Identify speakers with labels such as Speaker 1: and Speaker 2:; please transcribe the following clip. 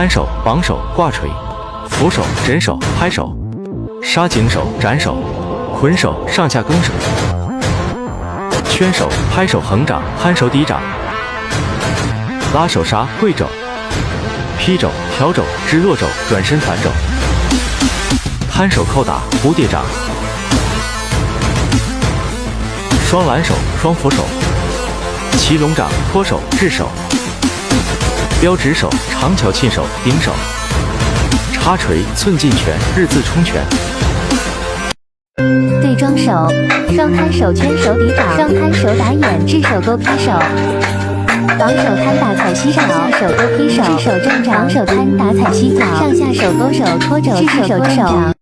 Speaker 1: 摊手、绑手、挂锤、扶手、枕手、拍手、杀井手、斩手、捆手、上下更手、圈手、拍手、横掌、摊手、抵掌、拉手杀、跪肘、劈肘、挑肘、直落肘、转身反肘、摊手扣打、蝴蝶掌、双拦手、双扶手、骑龙掌、脱手、制手、标指手、长桥沁手、顶手、插锤、寸进拳、日字冲拳、
Speaker 2: 对装手、双摊手、圈手、抵掌、双摊手打眼、制手勾劈手、绑手摊打踩膝脚、上下手勾劈手、制手正掌、绑手摊打踩膝脚、上下手勾手、拖肘、制手勾手。